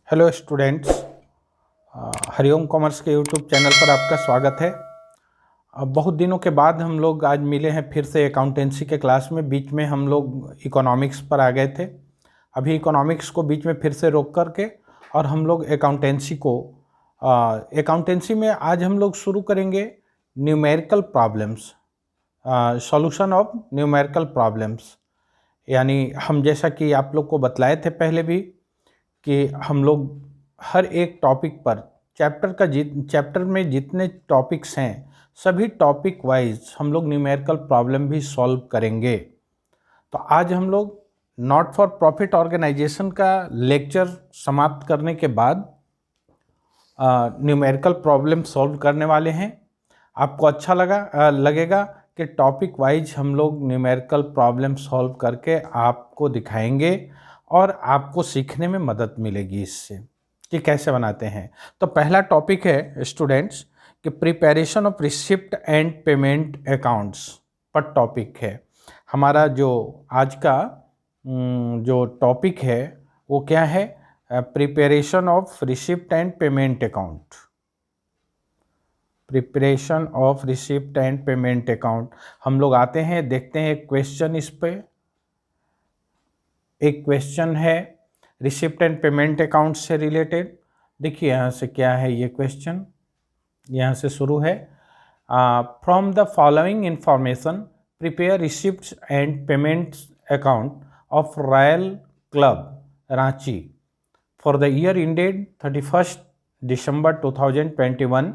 Hello students, Hariom commerce के YouTube channel पर आपका स्वागत है। अब बहुत दिनों के बाद हम लोग आज मिले हैं फिर से अकाउंटेंसी के क्लास में। बीच में हम लोग इकोनॉमिक्स पर आ गए थे। अभी इकोनॉमिक्स को बीच में फिर से रोक करके और हम लोग अकाउंटेंसी में आज हम लोग शुरू करेंगे numerical problems, solution of numerical problems. यानी हम जैसा कि आप लोग को बतलाए थे पहले भी कि हम लोग हर एक टॉपिक पर चैप्टर में जितने टॉपिक्स हैं सभी टॉपिक वाइज हम लोग न्यूमेरिकल प्रॉब्लम भी सॉल्व करेंगे। तो आज हम लोग नॉट फॉर प्रॉफिट ऑर्गेनाइजेशन का लेक्चर समाप्त करने के बाद न्यूमेरिकल प्रॉब्लम सॉल्व करने वाले हैं। आपको अच्छा लगेगा कि टॉपिक वाइज हम लोग न्यूमेरिकल प्रॉब्लम सॉल्व करके आपको दिखाएंगे और आपको सीखने में मदद मिलेगी इससे कि कैसे बनाते हैं। तो पहला टॉपिक है स्टूडेंट्स कि preparation of receipt and payment accounts पर टॉपिक है हमारा। जो आज का जो टॉपिक है वो क्या है? Preparation of receipt and payment account. Preparation of receipt and payment account हम लोग आते हैं, देखते हैं एक क्वेश्चन। इस पे एक क्वेश्चन है रिसिप्ट एंड पेमेंट अकाउंट से रिलेटेड। देखिए यहाँ से क्या है ये क्वेश्चन, यहाँ से शुरू है। From the following information prepare receipt and payment account of royal club Ranchi for the year ended 31 दिसंबर 2021।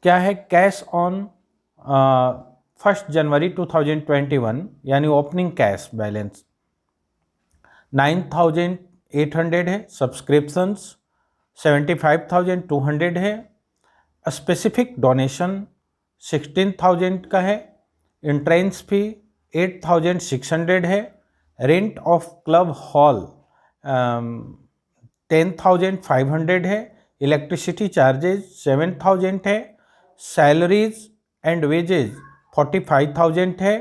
क्या है? कैश ऑन 1 जनवरी 2021 यानी ओपनिंग कैश बैलेंस 9,800 है। सब्सक्रिप्शंस 75,200 है। स्पेसिफिक डोनेशन 16,000 का है। एंट्रेंस फी 8,600 है। रेंट ऑफ क्लब हॉल 10,500 है। इलेक्ट्रिसिटी चार्जेज 7,000 है। सैलरीज एंड वेजेज 45,000 है।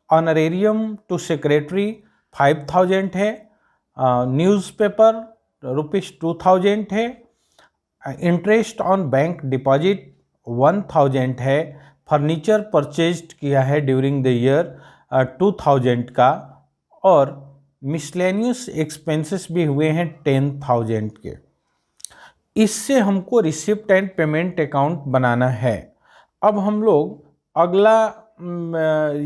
ऑनरेरियम टू सेक्रेटरी 5,000 है। न्यूज़पेपर ₹2,000 है। इंटरेस्ट ऑन बैंक डिपॉजिट 1,000 है। फर्नीचर परचेज्ड किया है ड्यूरिंग द ईयर 2,000 का। और मिसलेनियस एक्सपेंसेस भी हुए हैं 10,000 के। इससे हमको रिसिप्ट एंड पेमेंट अकाउंट बनाना है। अब हम लोग अगला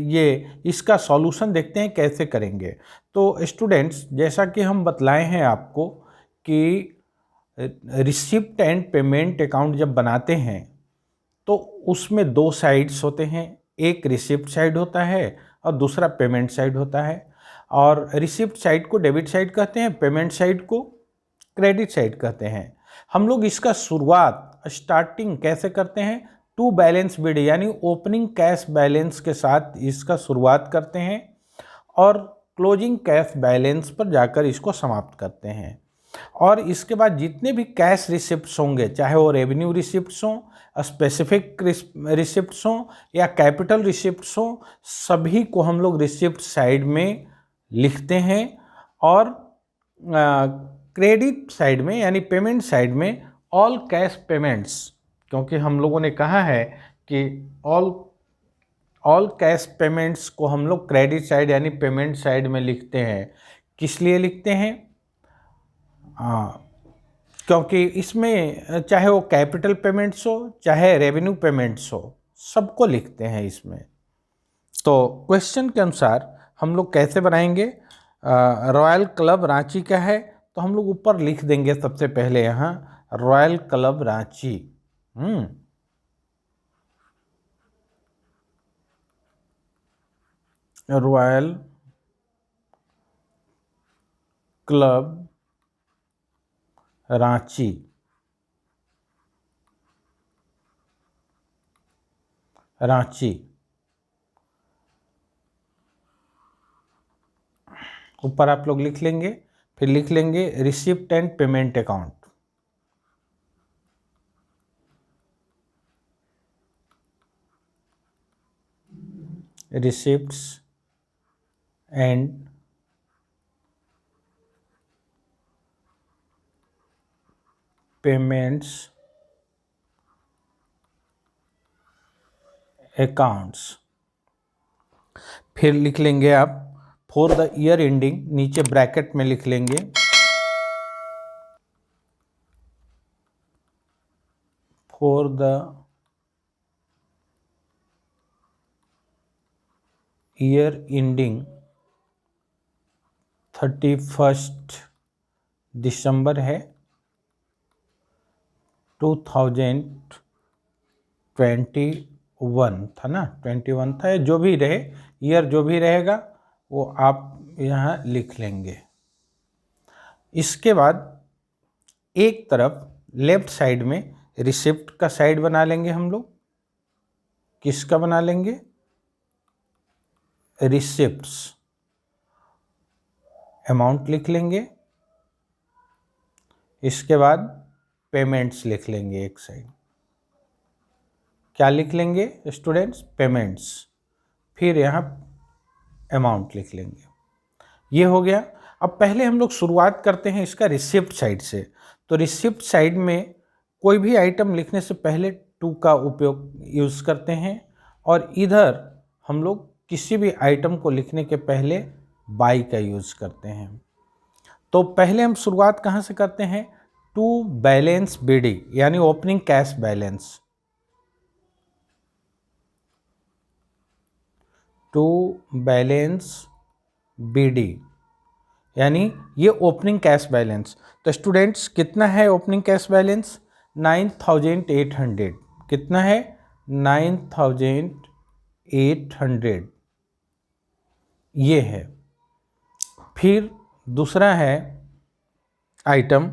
ये इसका सॉल्यूशन देखते हैं कैसे करेंगे। तो स्टूडेंट्स, जैसा कि हम बतलाए हैं आपको कि रिसिप्ट एंड पेमेंट अकाउंट जब बनाते हैं तो उसमें दो साइड्स होते हैं। एक रिसिप्ट साइड होता है और दूसरा पेमेंट साइड होता है। और रिसिप्ट साइड को डेबिट साइड कहते हैं, पेमेंट साइड को क्रेडिट साइड कहते हैं। हम लोग इसका स्टार्टिंग कैसे करते हैं? टू बैलेंस बिड यानी ओपनिंग कैश बैलेंस के साथ इसका शुरुआत करते हैं और क्लोजिंग कैश बैलेंस पर जाकर इसको समाप्त करते हैं। और इसके बाद जितने भी कैश रिसिप्ट्स होंगे, चाहे वो रेवेन्यू रिसिप्ट्स हों, स्पेसिफिक रिसिप्ट्स हों या कैपिटल रिसिप्ट्स हों, सभी को हम लोग रिसिप्ट साइड में लिखते हैं। और क्रेडिट साइड में यानी पेमेंट साइड में ऑल कैश पेमेंट्स, क्योंकि हम लोगों ने कहा है कि ऑल कैश पेमेंट्स को हम लोग क्रेडिट साइड यानी पेमेंट साइड में लिखते हैं। किस लिए लिखते हैं? क्योंकि इसमें चाहे वो कैपिटल पेमेंट्स हो चाहे रेवेन्यू पेमेंट्स हो, सबको लिखते हैं इसमें। तो क्वेश्चन के अनुसार हम लोग कैसे बनाएंगे? रॉयल क्लब रांची का है तो हम लोग ऊपर लिख देंगे सबसे पहले यहाँ royal club Ranchi. Royal club Ranchi ऊपर आप लोग लिख लेंगे। फिर लिख लेंगे receipt and payment account. Receipts and payments accounts. फिर लिख लेंगे आप फॉर द ईयर एंडिंग, नीचे ब्रैकेट में लिख लेंगे फॉर द ईयर एंडिंग 31 दिसंबर है 2021 था ना, 21 था, जो भी रहे ईयर जो भी रहेगा वो आप यहाँ लिख लेंगे। इसके बाद एक तरफ लेफ्ट साइड में रिसिप्ट का साइड बना लेंगे हम लोग। किसका बना लेंगे? रिसिप्ट्स। अमाउंट लिख लेंगे, इसके बाद पेमेंट्स लिख लेंगे एक साइड। क्या लिख लेंगे स्टूडेंट्स? पेमेंट्स। फिर यहाँ अमाउंट लिख लेंगे। ये हो गया। अब पहले हम लोग शुरुआत करते हैं इसका रिसिप्ट साइड से। तो रिसिप्ट साइड में कोई भी आइटम लिखने से पहले टू का उपयोग यूज़ करते हैं, और इधर हम लोग किसी भी आइटम को लिखने के पहले बाई का यूज़ करते हैं। तो पहले हम शुरुआत कहाँ से करते हैं? टू बैलेंस बीडी, यानी opening cash balance. To balance BD यानी ये ओपनिंग कैश बैलेंस। तो स्टूडेंट्स कितना है ओपनिंग कैश बैलेंस? 9800। कितना है? 9800 ये है। फिर दूसरा है आइटम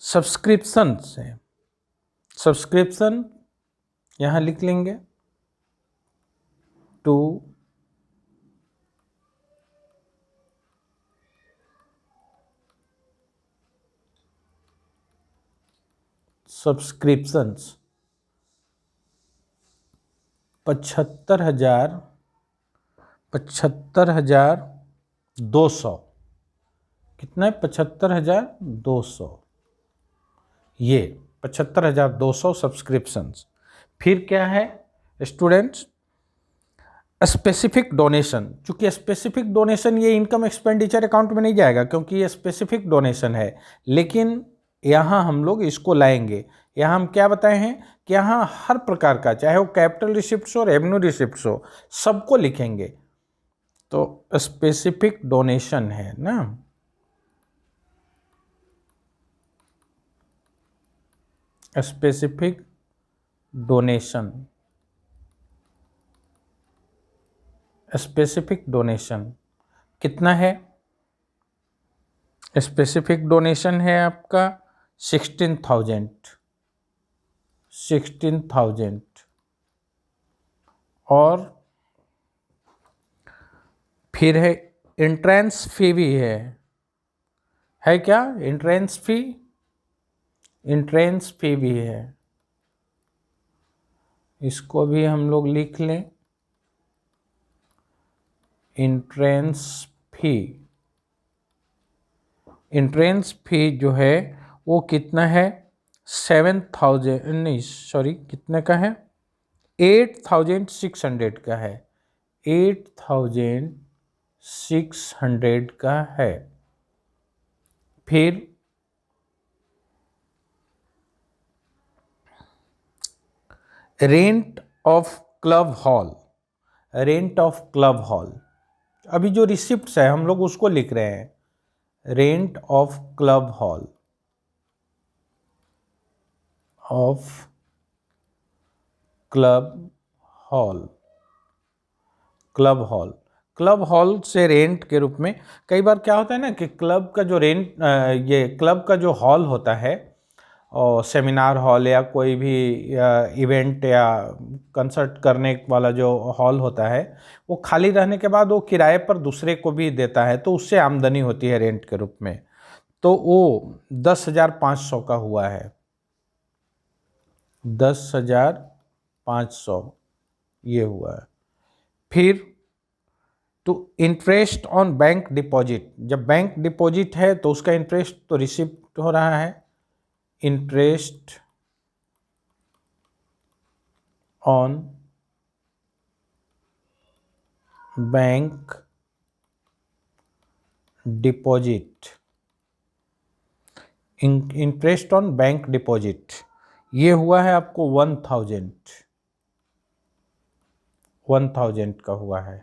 सब्सक्रिप्शन से। सब्सक्रिप्शन यहाँ लिख लेंगे टू सब्सक्रिप्शंस 75,200। कितना है? 75,200। ये 75,200 सब्सक्रिप्शंस। फिर क्या है स्टूडेंट्स? Specific donation. चूंकि स्पेसिफिक डोनेशन ये इनकम एक्सपेंडिचर अकाउंट में नहीं जाएगा क्योंकि ये स्पेसिफिक डोनेशन है, लेकिन यहाँ हम लोग इसको लाएंगे। यहाँ हम क्या बताए हैं कि यहाँ हर प्रकार का, चाहे वो कैपिटल रिसिप्ट्स हो, रेवेन्यू रिसिप्ट्स हो, सबको लिखेंगे। तो स्पेसिफिक डोनेशन है ना, स्पेसिफिक डोनेशन। स्पेसिफिक डोनेशन कितना है? स्पेसिफिक डोनेशन है आपका 16,000। और फिर है एंट्रेंस फी भी है क्या? एंट्रेंस फी भी है, इसको भी हम लोग लिख लें। एंट्रेंस फी जो है वो कितना है? 7,000 नहीं सॉरी, कितने का है? 8,600 का है। 8,600 का है। फिर rent of club hall. Rent of club hall, अभी जो रिसिप्ट्स है हम लोग उसको लिख रहे हैं। Rent of club hall, club hall से रेंट के रूप में। कई बार क्या होता है ना कि क्लब का जो रेंट, ये क्लब का जो हॉल होता है, और सेमिनार हॉल या कोई भी इवेंट या कंसर्ट करने वाला जो हॉल होता है, वो खाली रहने के बाद वो किराए पर दूसरे को भी देता है, तो उससे आमदनी होती है रेंट के रूप में। तो वो 10,500 का हुआ है। 10,500 ये हुआ है। फिर to interest on bank deposit. जब बैंक डिपॉजिट है तो उसका इंटरेस्ट तो रिसिप्ट हो रहा है, interest on bank deposit, interest on bank deposit, ये हुआ है आपको 1000 का हुआ है।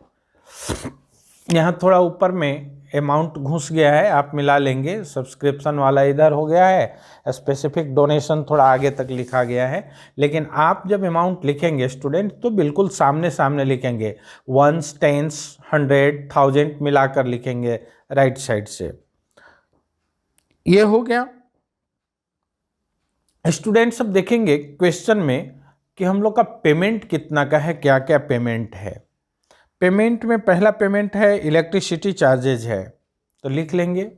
यहाँ थोड़ा ऊपर में अमाउंट घुस गया है, आप मिला लेंगे, सब्सक्रिप्शन वाला इधर हो गया है, स्पेसिफिक डोनेशन थोड़ा आगे तक लिखा गया है। लेकिन आप जब अमाउंट लिखेंगे स्टूडेंट तो बिल्कुल सामने सामने लिखेंगे, 1s 10s 100 1000 मिलाकर लिखेंगे राइट साइड से। ये हो गया। स्टूडेंट्स अब देखेंगे क्वेश्चन में कि हम लोग का पेमेंट कितना का है, क्या क्या पेमेंट है। पेमेंट में पहला पेमेंट है इलेक्ट्रिसिटी चार्जेज है, तो लिख लेंगे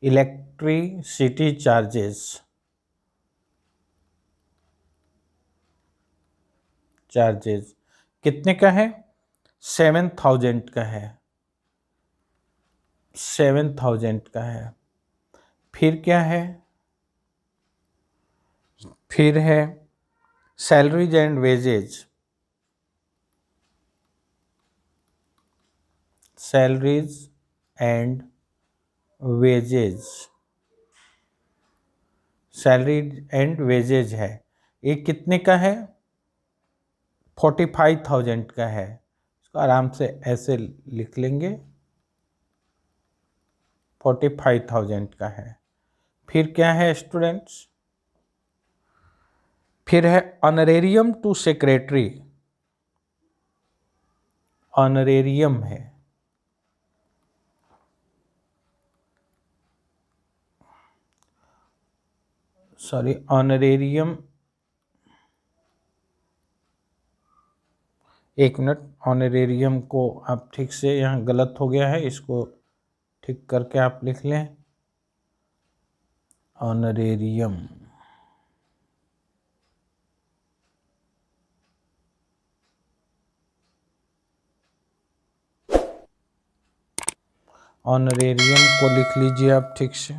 इलेक्ट्रिसिटी चार्जेज कितने का है, 7000 का है, 7000 का है। फिर क्या है, फिर है salaries and wages, salaries and wages, salary and wages है, ये कितने का है, 45,000 का है। इसको आराम से ऐसे लिख लेंगे, 45,000 का है। फिर क्या है स्टूडेंट्स, फिर है ऑनरेरियम टू सेक्रेटरी, ऑनरेरियम है, सॉरी ऑनरेरियम, एक मिनट, ऑनरेरियम को आप ठीक से, यहाँ गलत हो गया है, इसको ठीक करके आप लिख लें, ऑनरेरियम, ऑनरेरियम को लिख लीजिए आप ठीक से।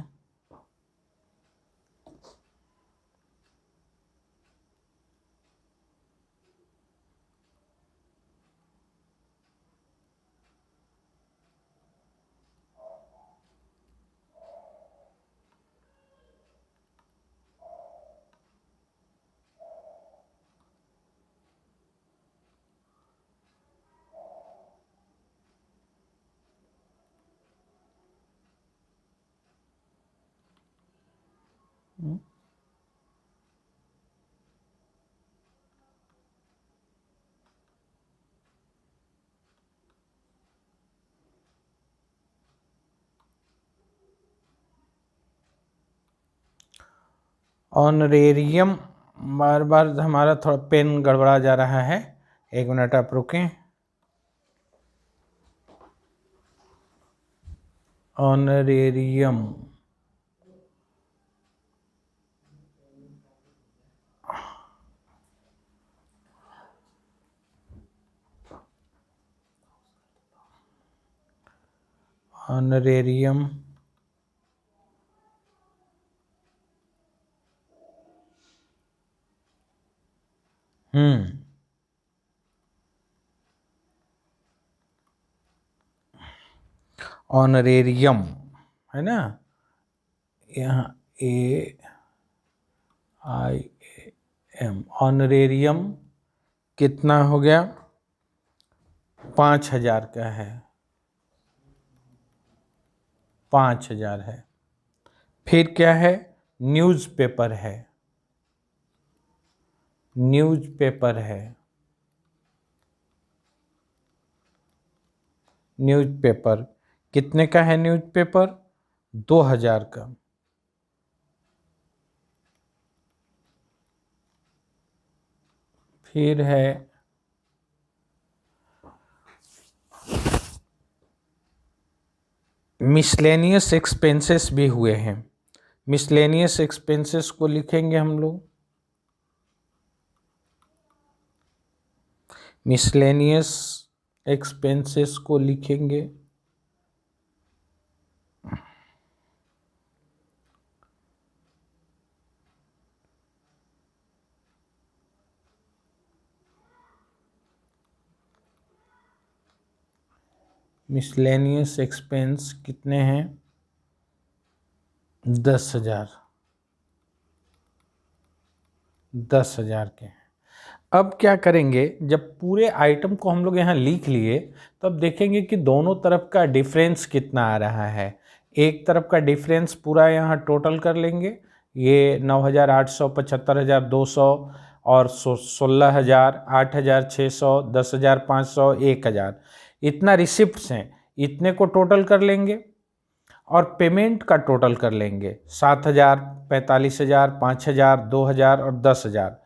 ऑनरेरियम, बार बार हमारा थोड़ा पेन गड़बड़ा जा रहा है, एक मिनट आप रुकें। ऑनरेरियम, ऑनरेरियम ऑनरेरियम है ना, यहाँ AIAM, ऑनरेरियम कितना हो गया, 5000 का है, 5000 है। फिर क्या है, न्यूज़पेपर है, न्यूज़पेपर है, न्यूज़पेपर कितने का है, न्यूज़पेपर 2000 का। फिर है मिसलेनियस एक्सपेंसेस भी हुए हैं, मिसलेनियस एक्सपेंसेस को लिखेंगे हम लोग, मिसलेनियस एक्सपेंसेस को लिखेंगे मिसलेनियस एक्सपेंस कितने हैं 10,000 के हैं। अब क्या करेंगे, जब पूरे आइटम को हम लोग यहाँ लिख लिए तब देखेंगे कि दोनों तरफ का डिफरेंस कितना आ रहा है। एक तरफ का डिफरेंस पूरा यहाँ टोटल कर लेंगे, ये 9,800, 75,200 और 16,000, 8,600, 10,500, 1,000 इतना रिसिप्ट्स हैं, इतने को टोटल कर लेंगे और पेमेंट का टोटल कर लेंगे 7,000, 45,000, 5,000, 2,000 और 10,000।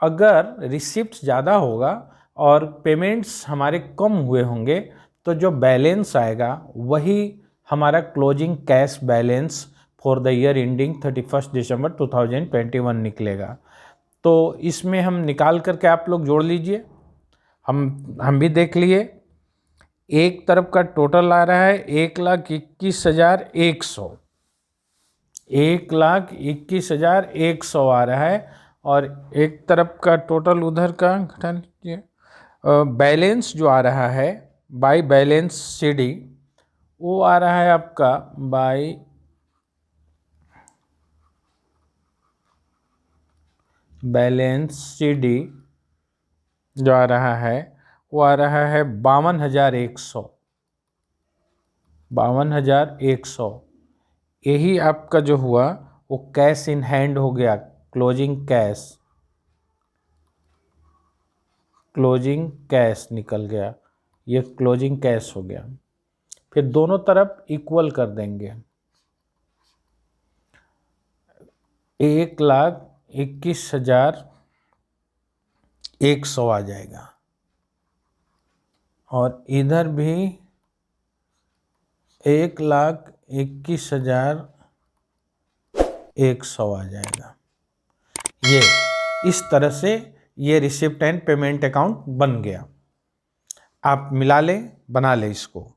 अगर रिसिप्ट ज़्यादा होगा और पेमेंट्स हमारे कम हुए होंगे तो जो बैलेंस आएगा वही हमारा closing cash balance for the year ending 31 दिसंबर 2021 निकलेगा। तो इसमें हम निकाल करके आप लोग जोड़ लीजिए, हम भी देख लिए। एक तरफ का टोटल आ रहा है 1,21,100, 1,21,100 आ रहा है और एक तरफ का टोटल उधर का घटा लीजिए। बैलेंस जो आ रहा है बाय बैलेंस सीडी वो आ रहा है आपका बाय बैलेंस सीडी जो आ रहा है वो आ रहा है 52,100, 52,100। यही आपका जो हुआ वो कैश इन हैंड हो गया, क्लोजिंग कैश निकल गया, ये क्लोजिंग कैश हो गया। फिर दोनों तरफ इक्वल कर देंगे, 1,21,100 आ जाएगा और इधर भी 1,21,100 आ जाएगा। ये इस तरह से ये रिसिप्ट एंड पेमेंट अकाउंट बन गया। आप मिला लें, बना लें इसको।